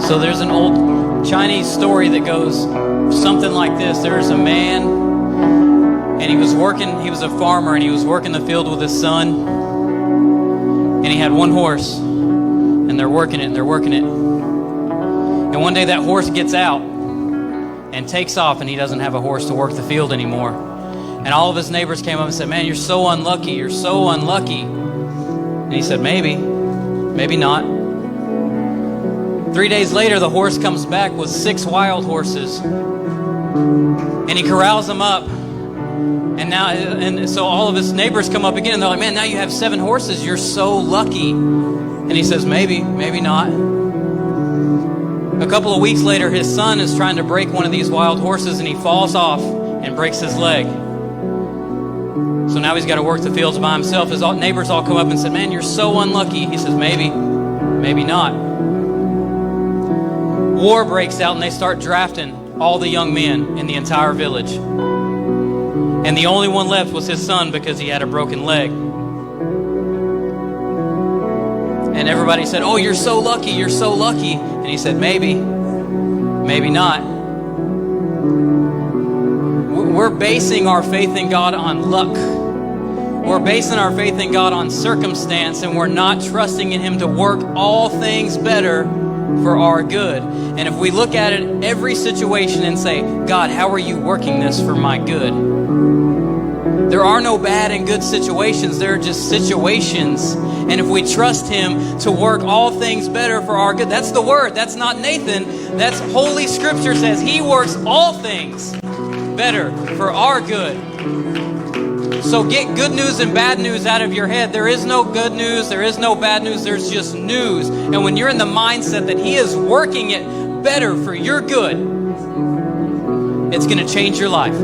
So there's an old Chinese story that goes something like this. There's a man, and he was a farmer, and he was working the field with his son, and he had one horse, and they're working it. And one day that horse gets out and takes off, and he doesn't have a horse to work the field anymore. And all of his neighbors came up and said, "Man, you're so unlucky. You're so unlucky." And he said, maybe not. 3 days later, the horse comes back with 6 wild horses, and he corrals them up. And so all of his neighbors come up again, and they're like, "Man, now you have 7 horses. You're so lucky." And he says, maybe not. A couple of weeks later, his son is trying to break one of these wild horses, and he falls off and breaks his leg. So now he's got to work the fields by himself. His neighbors all come up and said, "Man, you're so unlucky." He says, maybe not. War breaks out, and they start drafting all the young men in the entire village. And the only one left was his son because he had a broken leg. And everybody said, "Oh, you're so lucky, you're so lucky." And he said, maybe not. We're basing our faith in God on luck. We're basing our faith in God on circumstance, and we're not trusting in Him to work all things better for our good. And if we look at it every situation and say, "God, how are you working this for my good?" There are no bad and good situations. There are just situations. And if we trust Him to work all things better for our good, that's the Word. That's not Nathan. That's Holy Scripture says He works all things better for our good. So get good news and bad news out of your head. There is no good news. There is no bad news. There's just news. And when you're in the mindset that He is working it better for your good, it's going to change your life.